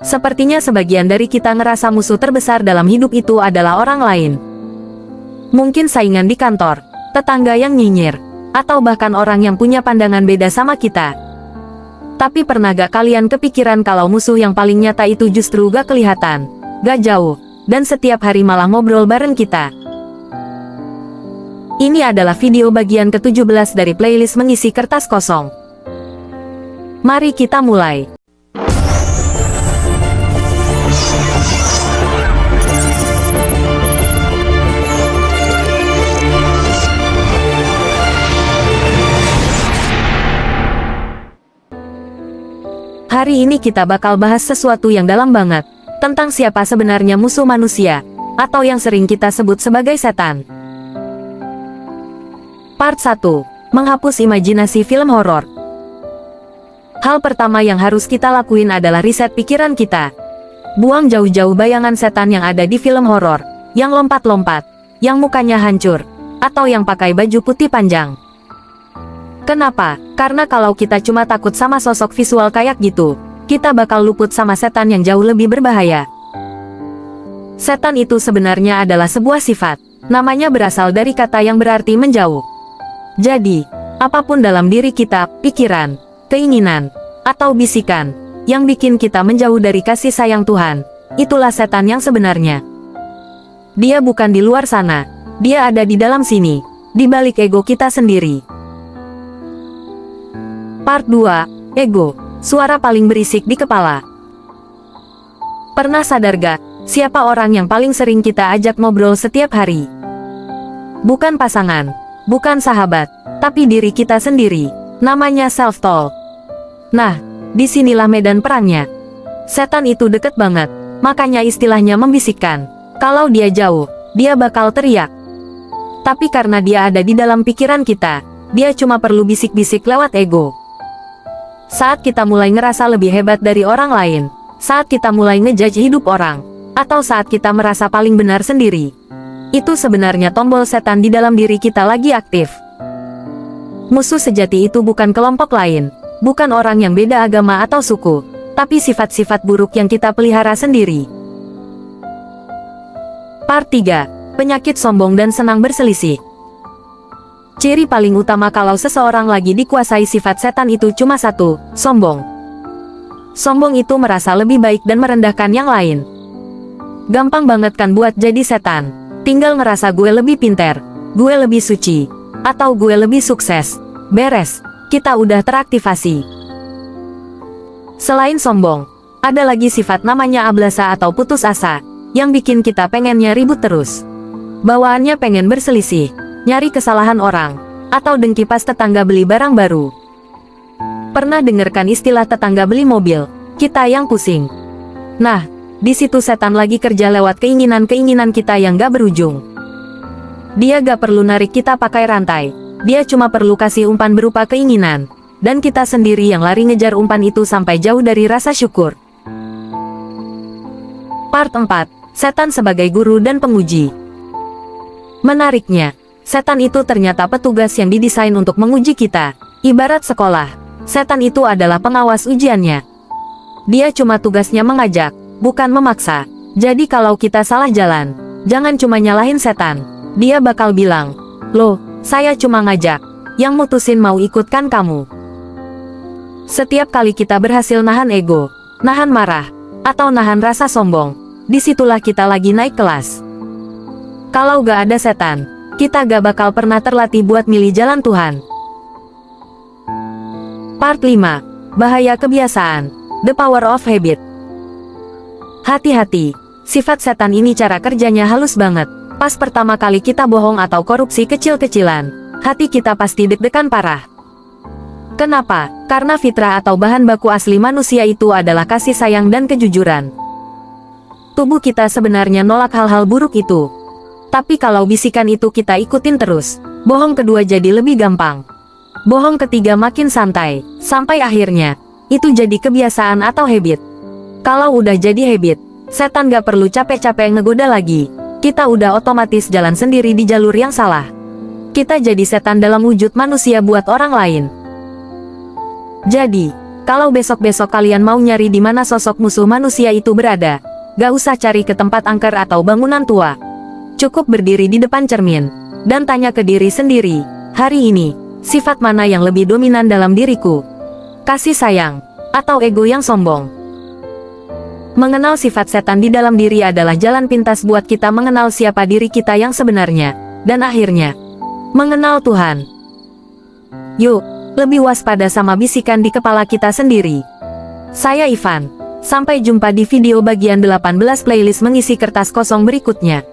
Sepertinya sebagian dari kita ngerasa musuh terbesar dalam hidup itu adalah orang lain. Mungkin saingan di kantor, tetangga yang nyinyir, atau bahkan orang yang punya pandangan beda sama kita. Tapi pernah gak kalian kepikiran kalau musuh yang paling nyata itu justru gak kelihatan, gak jauh, dan setiap hari malah ngobrol bareng kita? Ini adalah video bagian ke-17 dari playlist mengisi kertas kosong. Mari kita mulai. Hari ini kita bakal bahas sesuatu yang dalam banget, tentang siapa sebenarnya musuh manusia, atau yang sering kita sebut sebagai setan. Part 1. Menghapus imajinasi film horor. Hal pertama yang harus kita lakuin adalah riset pikiran kita. Buang jauh-jauh bayangan setan yang ada di film horor, yang lompat-lompat, yang mukanya hancur, atau yang pakai baju putih panjang. Kenapa? Karena kalau kita cuma takut sama sosok visual kayak gitu, kita bakal luput sama setan yang jauh lebih berbahaya. Setan itu sebenarnya adalah sebuah sifat. Namanya berasal dari kata yang berarti menjauh. Jadi, apapun dalam diri kita, pikiran, keinginan, atau bisikan, yang bikin kita menjauh dari kasih sayang Tuhan, itulah setan yang sebenarnya. Dia bukan di luar sana, dia ada di dalam sini, di balik ego kita sendiri. Part 2. Ego, suara paling berisik di kepala. Pernah sadar gak, siapa orang yang paling sering kita ajak ngobrol setiap hari? Bukan pasangan, bukan sahabat, tapi diri kita sendiri. Namanya self-talk. Nah, disinilah medan perangnya. Setan itu deket banget, makanya istilahnya membisikkan. Kalau dia jauh, dia bakal teriak. Tapi karena dia ada di dalam pikiran kita, dia cuma perlu bisik-bisik lewat ego. Saat kita mulai ngerasa lebih hebat dari orang lain, saat kita mulai ngejudge hidup orang, atau saat kita merasa paling benar sendiri, itu sebenarnya tombol setan di dalam diri kita lagi aktif. Musuh sejati itu bukan kelompok lain, bukan orang yang beda agama atau suku, tapi sifat-sifat buruk yang kita pelihara sendiri. Part 3. Penyakit sombong dan senang berselisih. Ciri paling utama kalau seseorang lagi dikuasai sifat setan itu cuma satu, sombong. Sombong itu merasa lebih baik dan merendahkan yang lain. Gampang banget kan buat jadi setan. Tinggal ngerasa gue lebih pinter, gue lebih suci, atau gue lebih sukses. Beres, kita udah teraktivasi. Selain sombong, ada lagi sifat namanya ablasa atau putus asa, yang bikin kita pengennya ribut terus. Bawaannya pengen berselisih, nyari kesalahan orang, atau dengki pas tetangga beli barang baru. Pernah dengarkan istilah tetangga beli mobil, kita yang pusing? Nah, di situ setan lagi kerja lewat keinginan-keinginan kita yang gak berujung. Dia gak perlu narik kita pakai rantai, dia cuma perlu kasih umpan berupa keinginan, dan kita sendiri yang lari ngejar umpan itu sampai jauh dari rasa syukur. Part 4. Setan sebagai guru dan penguji. Menariknya, setan itu ternyata petugas yang didesain untuk menguji kita. Ibarat sekolah, setan itu adalah pengawas ujiannya. Dia cuma tugasnya mengajak, bukan memaksa. Jadi kalau kita salah jalan, jangan cuma nyalahin setan. Dia bakal bilang, "Loh, saya cuma ngajak, yang mutusin mau ikut kan kamu." Setiap kali kita berhasil nahan ego, nahan marah, atau nahan rasa sombong, disitulah kita lagi naik kelas. Kalau gak ada setan, kita gak bakal pernah terlatih buat milih jalan Tuhan. Part 5. Bahaya kebiasaan, The Power of Habit. Hati-hati, sifat setan ini cara kerjanya halus banget. Pas pertama kali kita bohong atau korupsi kecil-kecilan, hati kita pasti deg-degan parah. Kenapa? Karena fitrah atau bahan baku asli manusia itu adalah kasih sayang dan kejujuran. Tubuh kita sebenarnya nolak hal-hal buruk itu. Tapi kalau bisikan itu kita ikutin terus, bohong kedua jadi lebih gampang. Bohong ketiga makin santai, sampai akhirnya, itu jadi kebiasaan atau habit. Kalau udah jadi habit, setan gak perlu capek-capek ngegoda lagi. Kita udah otomatis jalan sendiri di jalur yang salah. Kita jadi setan dalam wujud manusia buat orang lain. Jadi, Kalau besok-besok kalian mau nyari di mana sosok musuh manusia itu berada, gak usah cari ke tempat angker atau bangunan tua. Cukup berdiri di depan cermin, dan tanya ke diri sendiri, hari ini, sifat mana yang lebih dominan dalam diriku? Kasih sayang, atau ego yang sombong? Mengenal sifat setan di dalam diri adalah jalan pintas buat kita mengenal siapa diri kita yang sebenarnya, dan akhirnya, mengenal Tuhan. Yuk, lebih waspada sama bisikan di kepala kita sendiri. Saya Ivan. Sampai jumpa di video bagian 18 playlist mengisi kertas kosong berikutnya.